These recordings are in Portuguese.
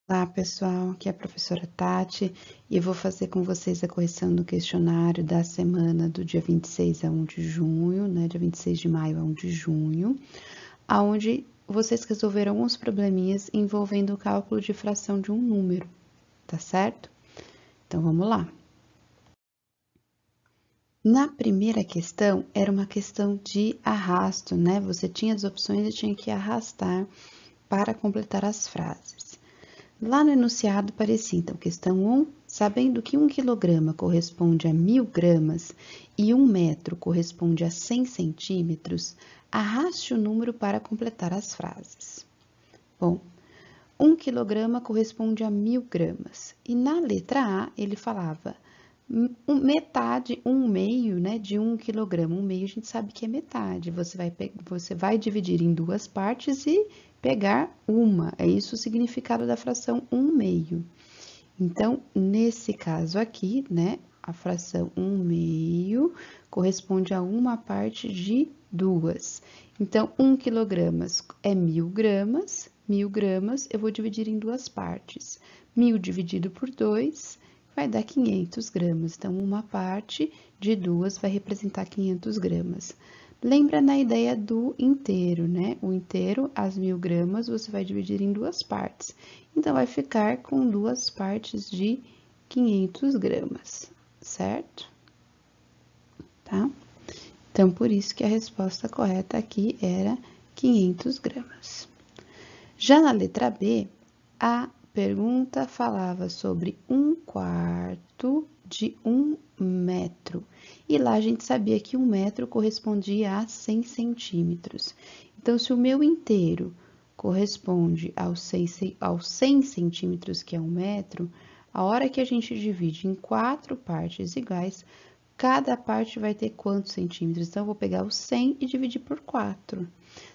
Olá, pessoal, aqui é a professora Tati e eu vou fazer com vocês a correção do questionário da semana do dia 26 a 1 de junho, né, dia 26 de maio a 1 de junho, aonde vocês resolveram alguns probleminhas envolvendo o cálculo de fração de um número, tá certo? Então, vamos lá. Na primeira questão, era uma questão de arrasto, né? Você tinha as opções e tinha que arrastar para completar as frases. Lá no enunciado parecia, então, questão 1, sabendo que 1 quilograma corresponde a 1000 gramas e 1 metro corresponde a 100 centímetros, arraste o número para completar as frases. Bom, 1 quilograma corresponde a 1000 gramas. E na letra A, ele falava metade, 1 meio, né, de 1 quilograma. 1 meio a gente sabe que é metade. Você vai dividir em duas partes e pegar uma. É isso o significado da fração 1 meio. Então, nesse caso aqui, né, a fração 1 meio corresponde a uma parte de duas. Então, 1 quilogramas é 1000 gramas. 1000 gramas eu vou dividir em duas partes. 1000 dividido por 2 vai dar 500 gramas. Então, uma parte de duas vai representar 500 gramas. Lembra na ideia do inteiro, né? O inteiro, as 1000 gramas, você vai dividir em duas partes. Então, vai ficar com duas partes de 500 gramas, certo? Tá? Então, por isso que a resposta correta aqui era 500 gramas. Já na letra B, a pergunta falava sobre 1/4 de 1 metro. E lá a gente sabia que 1 metro correspondia a 100 centímetros. Então, se o meu inteiro corresponde aos 100 centímetros, que é 1 metro, a hora que a gente divide em 4 partes iguais, cada parte vai ter quantos centímetros? Então, eu vou pegar o 100 e dividir por 4.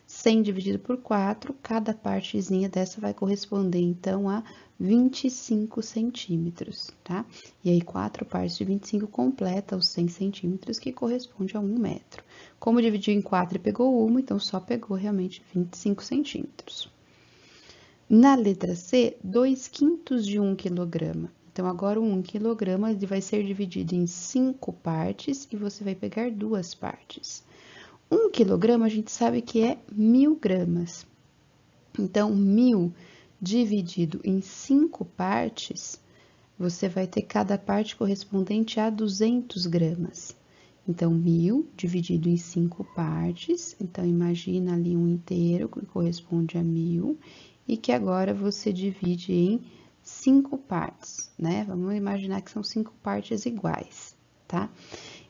100 dividido por 4, cada partezinha dessa vai corresponder, então, a 25 centímetros, tá? E aí, 4 partes de 25 completa os 100 centímetros, que corresponde a 1 metro. Como dividiu em 4 e pegou uma, então, só pegou realmente 25 centímetros. Na letra C, 2/5 de 1 quilograma. Então, agora o 1 quilograma ele vai ser dividido em 5 partes e você vai pegar duas partes. 1 quilograma a gente sabe que é 1000 gramas. Então, 1000 dividido em 5 partes, você vai ter cada parte correspondente a 200 gramas. Então, 1000 dividido em 5 partes. Então, imagina ali um inteiro que corresponde a 1000 e que agora você divide em 5 partes, né? Vamos imaginar que são 5 partes iguais, tá?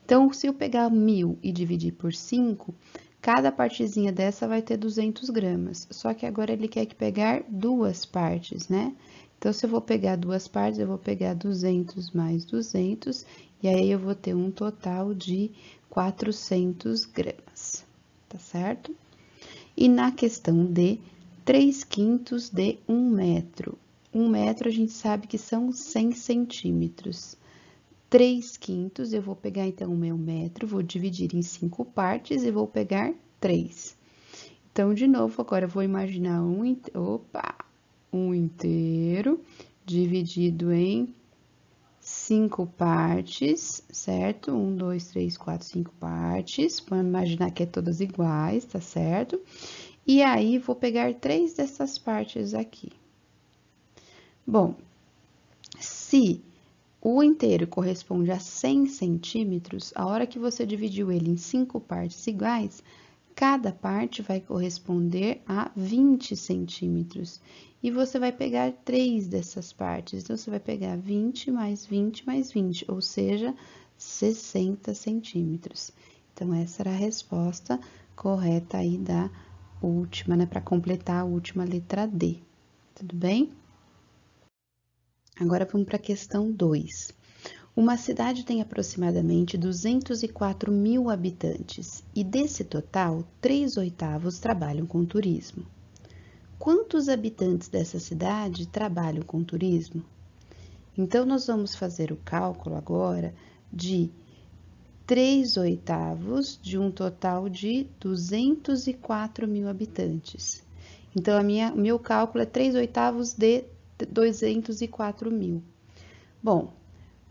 Então, se eu pegar 1000 e dividir por 5, cada partezinha dessa vai ter 200 gramas. Só que agora ele quer que pegar duas partes, né? Então, se eu vou pegar duas partes, eu vou pegar 200 mais 200, e aí eu vou ter um total de 400 gramas, tá certo? E na questão D, 3/5 de 1 metro. 1 metro a gente sabe que são 100 centímetros. 3/5, eu vou pegar então o meu metro, vou dividir em 5 partes e vou pegar 3. Então, de novo, agora eu vou imaginar um inteiro dividido em 5 partes, certo? 1, 2, 3, 4, 5 partes. Vamos imaginar que é todas iguais, tá certo? E aí, vou pegar 3 dessas partes aqui. Bom, se o inteiro corresponde a 100 centímetros, a hora que você dividiu ele em 5 partes iguais, cada parte vai corresponder a 20 centímetros. E você vai pegar 3 dessas partes. Então, você vai pegar 20 mais 20 mais 20, ou seja, 60 centímetros. Então, essa era a resposta correta aí da última, né? Para completar a última letra D. Tudo bem? Agora, vamos para a questão 2. Uma cidade tem aproximadamente 204 mil habitantes e, desse total, 3/8 trabalham com turismo. Quantos habitantes dessa cidade trabalham com turismo? Então, nós vamos fazer o cálculo agora de 3/8 de um total de 204 mil habitantes. Então, o meu cálculo é 3/8 de 204 mil. Bom,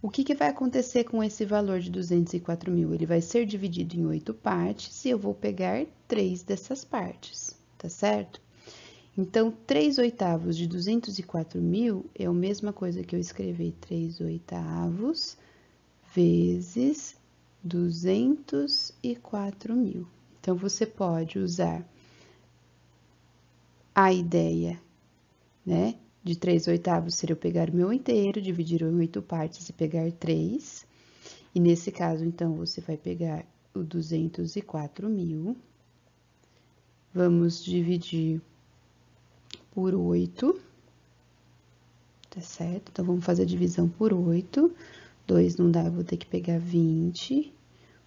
o que vai acontecer com esse valor de 204 mil? Ele vai ser dividido em 8 partes e eu vou pegar 3 dessas partes, tá certo? Então, 3/8 de 204 mil é a mesma coisa que eu escrever 3/8 vezes 204 mil. Então, você pode usar a ideia, né? De 3/8 seria eu pegar o meu inteiro, dividir em 8 partes e pegar 3. E nesse caso, então, você vai pegar o 204 mil. Vamos dividir por 8, tá certo? Então, vamos fazer a divisão por 8. 2 não dá, eu vou ter que pegar 20.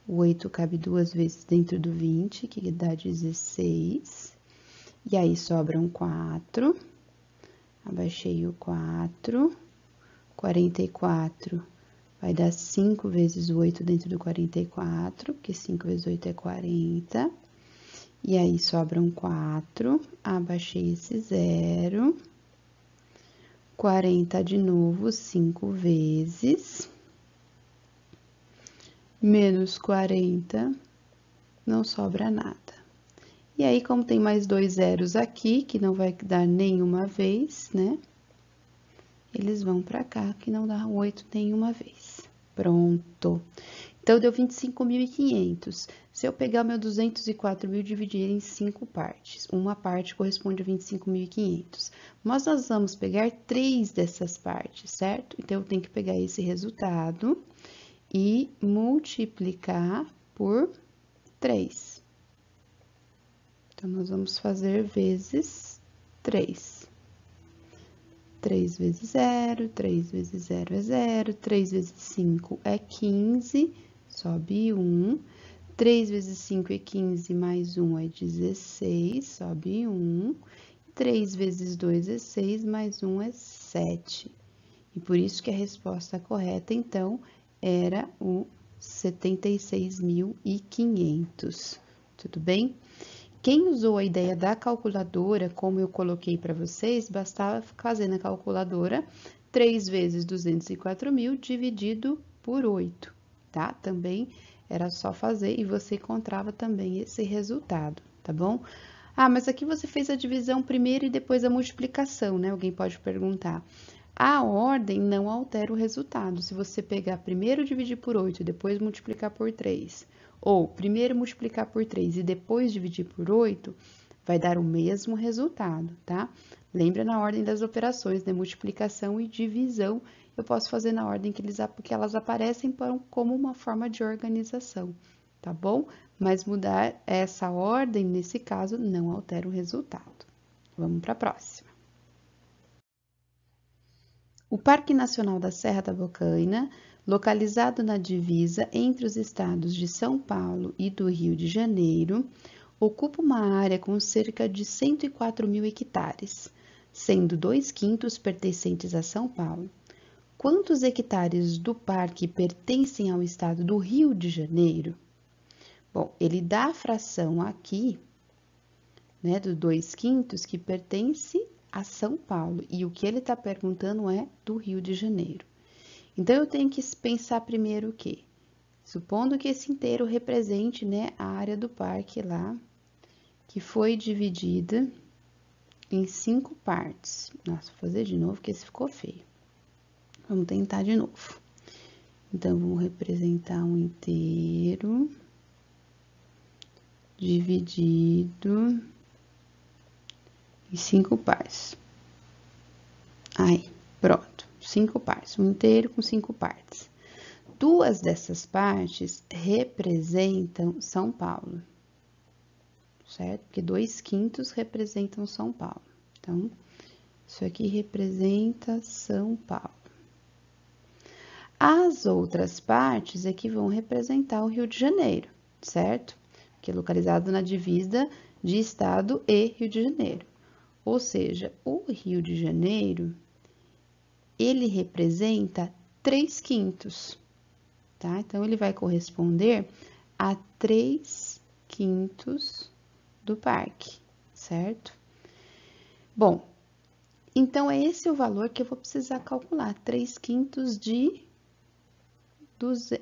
O 8 cabe 2 vezes dentro do 20, que dá 16. E aí, sobram 4. Abaixei o 4, 44 vai dar 5 vezes o 8 dentro do 44, porque 5 vezes 8 é 40. E aí, sobram 4, abaixei esse 0, 40 de novo, 5 vezes, menos 40, não sobra nada. E aí, como tem mais 2 zeros aqui, que não vai dar nenhuma vez, né? Eles vão para cá, que não dá 8 nenhuma vez. Pronto. Então, deu 25.500. Se eu pegar o meu 204 mil e dividir em 5 partes, uma parte corresponde a 25.500. Mas nós vamos pegar 3 dessas partes, certo? Então, eu tenho que pegar esse resultado e multiplicar por 3. Então, nós vamos fazer vezes 3. 3 vezes 0, 3 vezes 0 é 0, 3 vezes 5 é 15, sobe 1. 3 vezes 5 é 15, mais 1 é 16, sobe 1. 3 vezes 2 é 6, mais 1 é 7. E por isso que a resposta correta, então, era o 76.500. Tudo bem? Quem usou a ideia da calculadora, como eu coloquei para vocês, bastava fazer na calculadora 3 vezes 204 mil dividido por 8, tá? Também era só fazer e você encontrava também esse resultado, tá bom? Ah, mas aqui você fez a divisão primeiro e depois a multiplicação, né? Alguém pode perguntar. A ordem não altera o resultado. Se você pegar primeiro dividir por 8 e depois multiplicar por 3, ou primeiro multiplicar por 3 e depois dividir por 8, vai dar o mesmo resultado, tá? Lembra na ordem das operações, né? Multiplicação e divisão, eu posso fazer na ordem que elas aparecem como uma forma de organização, tá bom? Mas mudar essa ordem, nesse caso, não altera o resultado. Vamos para a próxima. O Parque Nacional da Serra da Bocaina, localizado na divisa entre os estados de São Paulo e do Rio de Janeiro, ocupa uma área com cerca de 104 mil hectares, sendo 2/5 pertencentes a São Paulo. Quantos hectares do parque pertencem ao estado do Rio de Janeiro? Bom, ele dá a fração aqui, né, do 2/5 que pertence a São Paulo, e o que ele está perguntando é do Rio de Janeiro. Então, eu tenho que pensar primeiro o quê? Supondo que esse inteiro represente, né, a área do parque lá, que foi dividida em 5 partes. Nossa, vou fazer de novo, porque esse ficou feio. Vamos tentar de novo. Então, vamos representar um inteiro dividido em 5 partes. Aí, pronto, 5 partes, um inteiro com 5 partes. 2 dessas partes representam São Paulo, certo? Porque 2/5 representam São Paulo. Então, isso aqui representa São Paulo. As outras partes aqui vão representar o Rio de Janeiro, certo? Que é localizado na divisa de estado e Rio de Janeiro. Ou seja, o Rio de Janeiro, ele representa 3/5, tá? Então, ele vai corresponder a 3/5 do parque, certo? Bom, Então, é esse o valor que eu vou precisar calcular, 3/5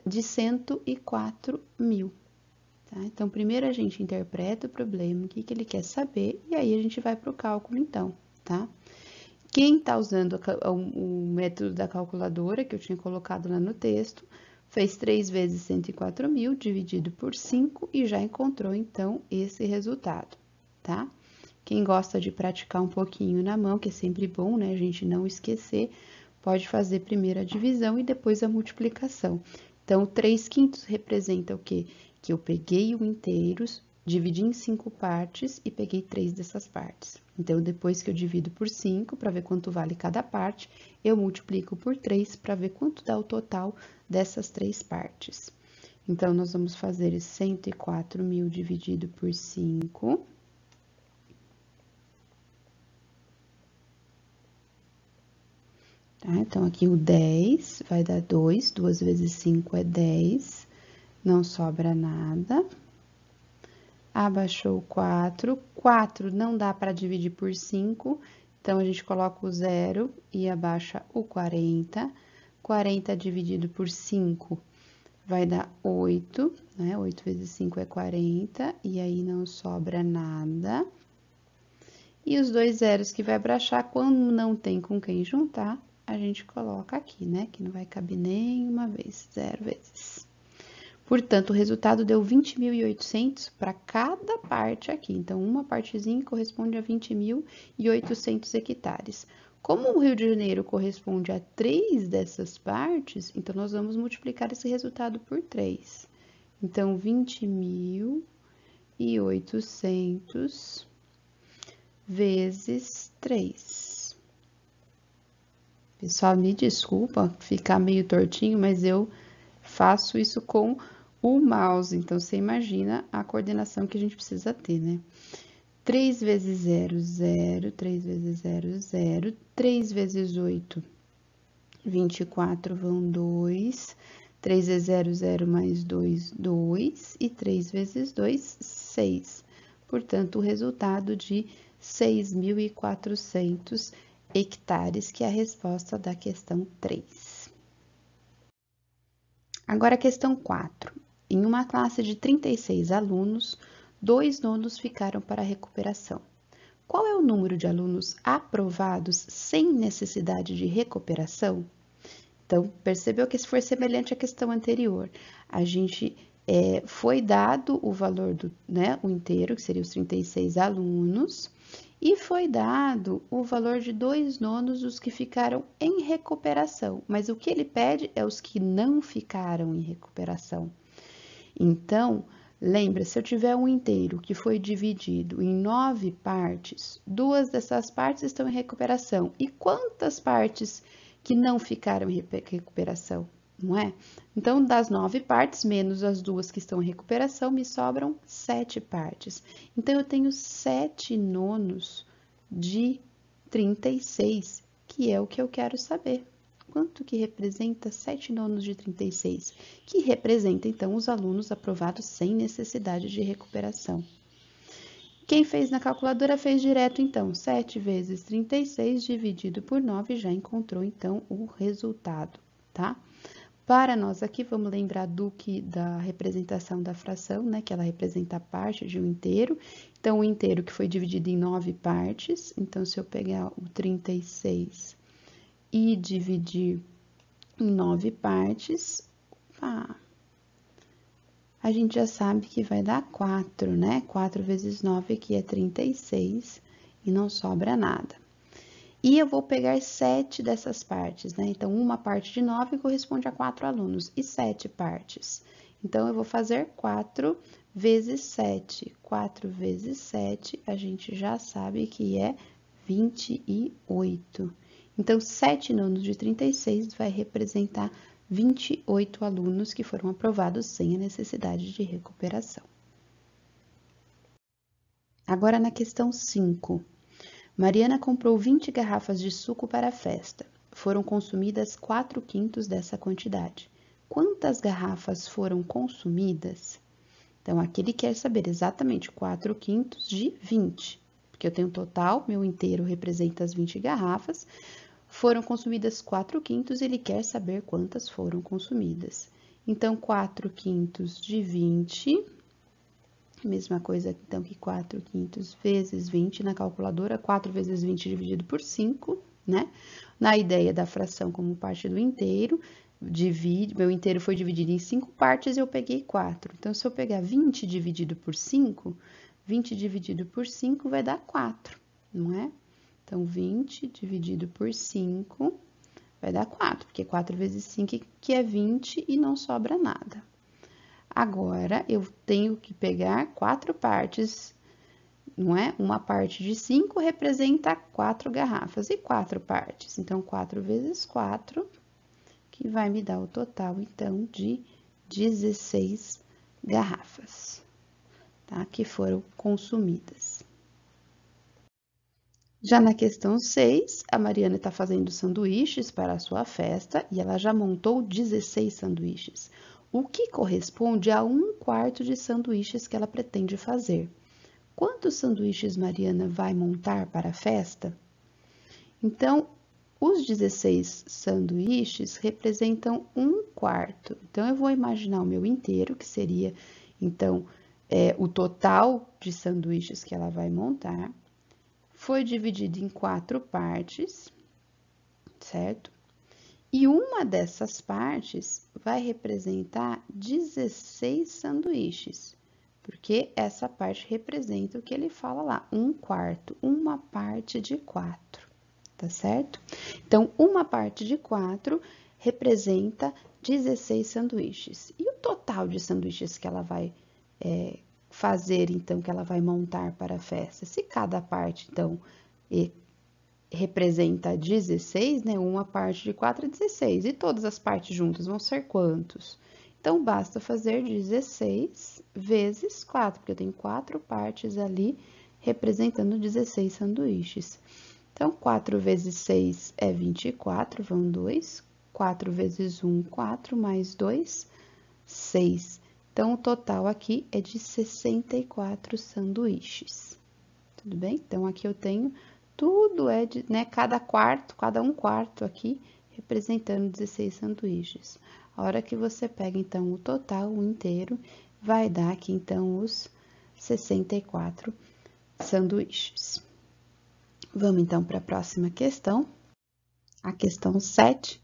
de 104 mil. Tá? Então, primeiro a gente interpreta o problema, o que ele quer saber, e aí a gente vai para o cálculo, então, tá? Quem está usando o método da calculadora, que eu tinha colocado lá no texto, fez 3 vezes 104 mil, dividido por 5, e já encontrou, então, esse resultado, tá? Quem gosta de praticar um pouquinho na mão, que é sempre bom, né, a gente não esquecer, pode fazer primeiro a divisão e depois a multiplicação. Então, 3/5 representa o quê? Que eu peguei o inteiros, dividi em 5 partes e peguei 3 dessas partes. Então, depois que eu divido por 5, para ver quanto vale cada parte, eu multiplico por 3 para ver quanto dá o total dessas 3 partes. Então, nós vamos fazer 104 mil dividido por 5. Tá? Então, aqui o 10 vai dar 2, 2 vezes 5 é 10, não sobra nada. Abaixou o 4, 4 não dá para dividir por 5, então a gente coloca o 0 e abaixa o 40. 40 dividido por 5 vai dar 8, né? 8 vezes 5 é 40, e aí não sobra nada. E os dois zeros que vai abaixar, quando não tem com quem juntar, a gente coloca aqui, né? Que não vai caber nenhuma vez, 0 vezes. Portanto, o resultado deu 20.800 para cada parte aqui. Então, uma partezinha corresponde a 20.800 hectares. Como o Rio de Janeiro corresponde a 3 dessas partes, então, nós vamos multiplicar esse resultado por 3. Então, 20.800 vezes 3. Pessoal, me desculpa ficar meio tortinho, mas eu faço isso com o mouse, então você imagina a coordenação que a gente precisa ter, né? 3 vezes 0, 0, 3 vezes 0, 0, 3 vezes 8, 24 vão 2, 3 vezes 0, 0 mais 2, 2, e 3 vezes 2, 6. Portanto, o resultado de 6.400 hectares, que é a resposta da questão 3. Agora, a questão 4. Em uma classe de 36 alunos, 2 nonos ficaram para recuperação. Qual é o número de alunos aprovados sem necessidade de recuperação? Então, percebeu que foi semelhante à questão anterior. A gente foi dado o valor do, né, o inteiro, que seria os 36 alunos, e foi dado o valor de 2 nonos, os que ficaram em recuperação. Mas o que ele pede é os que não ficaram em recuperação. Então, lembra, se eu tiver um inteiro que foi dividido em 9 partes, 2 dessas partes estão em recuperação. E quantas partes que não ficaram em recuperação, não é? Então, das 9 partes, menos as 2 que estão em recuperação, me sobram 7 partes. Então, eu tenho 7 nonos de 36, que é o que eu quero saber. Quanto que representa 7 nonos de 36? Que representa, então, os alunos aprovados sem necessidade de recuperação. Quem fez na calculadora fez direto, então, 7 vezes 36 dividido por 9, já encontrou, então, o resultado, tá? Para nós aqui, vamos lembrar da representação da fração, né? Que ela representa a parte de um inteiro. Então, o inteiro que foi dividido em 9 partes. Então, se eu pegar o 36 e dividir em 9 partes, a gente já sabe que vai dar 4, né? 4 vezes 9 aqui é 36 e não sobra nada. E eu vou pegar 7 dessas partes, né? Então, uma parte de 9 corresponde a 4 alunos e 7 partes. Então, eu vou fazer 4 vezes 7. 4 vezes 7, a gente já sabe que é 28. Então, 7 nonos de 36 vai representar 28 alunos que foram aprovados sem a necessidade de recuperação. Agora, na questão 5. Mariana comprou 20 garrafas de suco para a festa. Foram consumidas 4/5 dessa quantidade. Quantas garrafas foram consumidas? Então, aqui ele quer saber exatamente 4/5 de 20. porque eu tenho um total, meu inteiro representa as 20 garrafas, foram consumidas 4/5 e ele quer saber quantas foram consumidas. Então, 4/5 de 20, mesma coisa então que 4/5 vezes 20 na calculadora, 4 vezes 20 dividido por 5, né? Na ideia da fração como parte do inteiro, meu inteiro foi dividido em 5 partes e eu peguei 4. Então, se eu pegar 20 dividido por 5, 20 dividido por 5 vai dar 4, não é? Então, 20 dividido por 5 vai dar 4, porque 4 vezes 5 que é 20 e não sobra nada. Agora, eu tenho que pegar 4 partes, não é? Uma parte de 5 representa 4 garrafas e 4 partes. Então, 4 vezes 4, que vai me dar o total, então, de 16 garrafas, tá? Que foram consumidas. Já na questão 6, a Mariana está fazendo sanduíches para a sua festa e ela já montou 16 sanduíches, o que corresponde a 1/4 de sanduíches que ela pretende fazer. Quantos sanduíches Mariana vai montar para a festa? Então, os 16 sanduíches representam 1/4. Então, eu vou imaginar o meu inteiro, que seria, então, o total de sanduíches que ela vai montar. Foi dividido em 4 partes, certo? E uma dessas partes vai representar 16 sanduíches, porque essa parte representa o que ele fala lá, 1/4, uma parte de 4, tá certo? Então, uma parte de 4 representa 16 sanduíches. E o total de sanduíches que ela vai fazer, então, que ela vai montar para a festa? Se cada parte, então, representa 16, né? Uma parte de 4 é 16. E todas as partes juntas vão ser quantos? Então, basta fazer 16 vezes 4, porque eu tenho 4 partes ali representando 16 sanduíches. Então, 4 vezes 6 é 24, vão 2. 4 vezes 1, 4, mais 2, 6. Então, o total aqui é de 64 sanduíches. Tudo bem? Então, aqui eu tenho tudo de, né, cada 1/4 aqui, representando 16 sanduíches. A hora que você pega, então, o total, o inteiro, vai dar aqui, então, os 64 sanduíches. Vamos, então, para a próxima questão. A questão 7.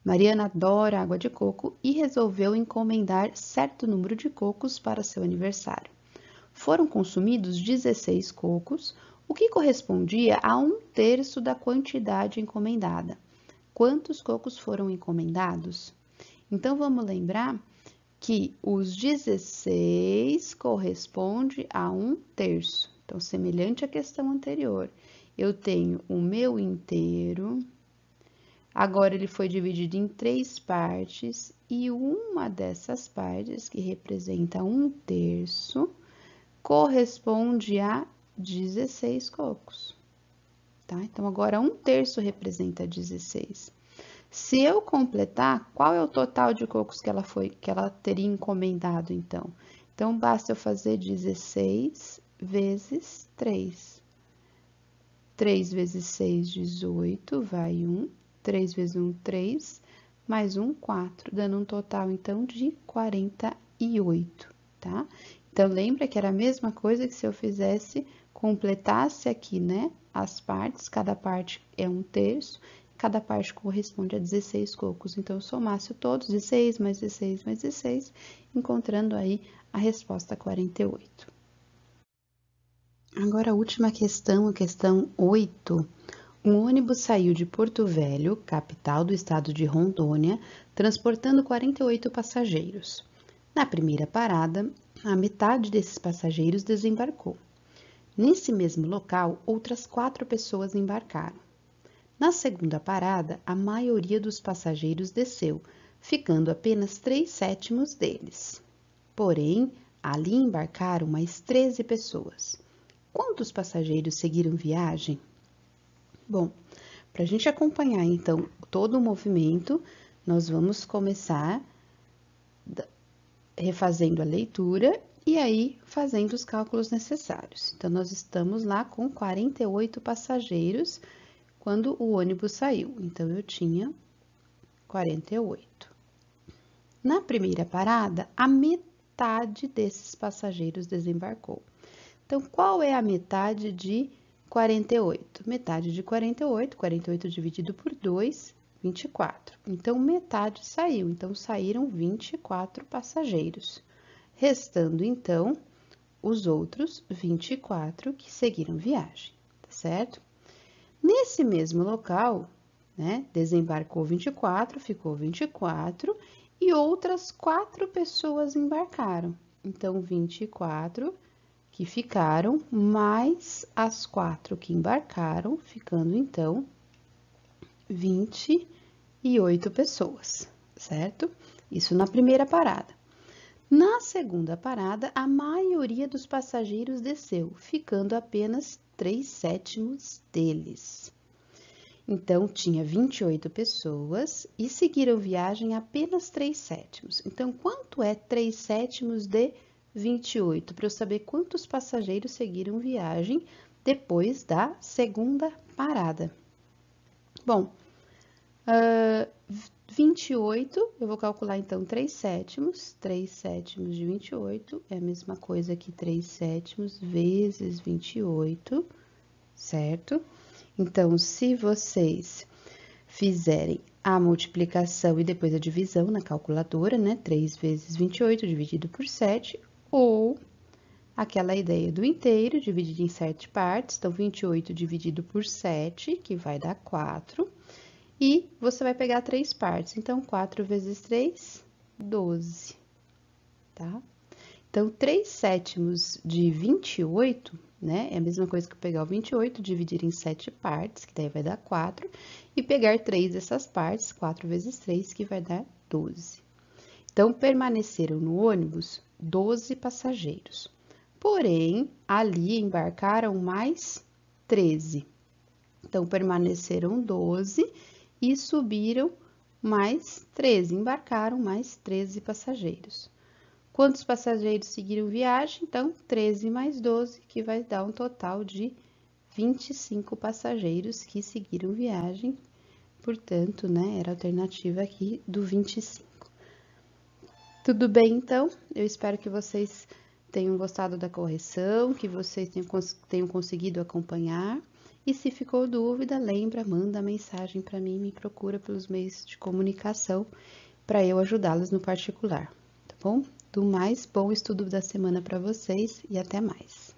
Mariana adora água de coco e resolveu encomendar certo número de cocos para seu aniversário. Foram consumidos 16 cocos, o que correspondia a 1/3 da quantidade encomendada. Quantos cocos foram encomendados? Então, vamos lembrar que os 16 corresponde a 1/3. Então, semelhante à questão anterior, eu tenho o meu inteiro. Agora, ele foi dividido em 3 partes e uma dessas partes, que representa 1/3, corresponde a 16 cocos, tá? Então, agora 1/3 representa 16. Se eu completar, qual é o total de cocos que ela teria encomendado, então? Então, basta eu fazer 16 vezes 3. 3 vezes 6, 18, vai 1. 3 vezes 1, 3, mais 1, 4, dando um total, então, de 48, tá? Então, lembra que era a mesma coisa que se eu completasse aqui, né, as partes, cada parte é 1/3, cada parte corresponde a 16 cocos. Então, eu somasse todos, 16 mais 16 mais 16, encontrando aí a resposta 48. Agora, a última questão, a questão 8. Um ônibus saiu de Porto Velho, capital do estado de Rondônia, transportando 48 passageiros. Na primeira parada, a metade desses passageiros desembarcou. Nesse mesmo local, outras 4 pessoas embarcaram. Na segunda parada, a maioria dos passageiros desceu, ficando apenas 3/7 deles. Porém, ali embarcaram mais 13 pessoas. Quantos passageiros seguiram viagem? Bom, para a gente acompanhar, então, todo o movimento, nós vamos começar refazendo a leitura e aí fazendo os cálculos necessários. Então, nós estamos lá com 48 passageiros quando o ônibus saiu. Então, eu tinha 48. Na primeira parada, a metade desses passageiros desembarcou. Então, qual é a metade de 48? Metade de 48, 48 dividido por 2, 24. Então, metade saiu. Então, saíram 24 passageiros. Restando, então, os outros 24 que seguiram viagem, tá certo? Nesse mesmo local, né, desembarcou 24, ficou 24 e outras 4 pessoas embarcaram. Então, 24 que ficaram, mais as 4 que embarcaram, ficando então 28 pessoas, certo? Isso na primeira parada. Na segunda parada, a maioria dos passageiros desceu, ficando apenas 3/7 deles. Então, tinha 28 pessoas e seguiram viagem apenas 3/7. Então, quanto é 3/7 de 28? Para eu saber quantos passageiros seguiram viagem depois da segunda parada. Bom, 28, eu vou calcular então 3/7. 3/7 de 28 é a mesma coisa que 3/7 vezes 28, certo? Então, se vocês fizerem a multiplicação e depois a divisão na calculadora, né? 3 vezes 28 dividido por 7, ou aquela ideia do inteiro dividido em 7 partes, então 28 dividido por 7, que vai dar 4. E você vai pegar 3 partes, então 4 vezes 3, 12, tá? Então, 3/7 de 28, né? É a mesma coisa que pegar o 28, dividir em 7 partes, que daí vai dar 4, e pegar 3 dessas partes, 4 vezes 3, que vai dar 12. Então, permaneceram no ônibus 12 passageiros. Porém, ali embarcaram mais 13. Então, permaneceram 12 e subiram mais 13, embarcaram mais 13 passageiros. Quantos passageiros seguiram viagem? Então, 13 mais 12, que vai dar um total de 25 passageiros que seguiram viagem. Portanto, né, era a alternativa aqui do 25. Tudo bem, então? Eu espero que vocês tenham gostado da correção, que vocês tenham conseguido acompanhar. E se ficou dúvida, lembra, manda mensagem para mim, me procura pelos meios de comunicação para eu ajudá-los no particular, tá bom? Do mais, bom estudo da semana para vocês e até mais.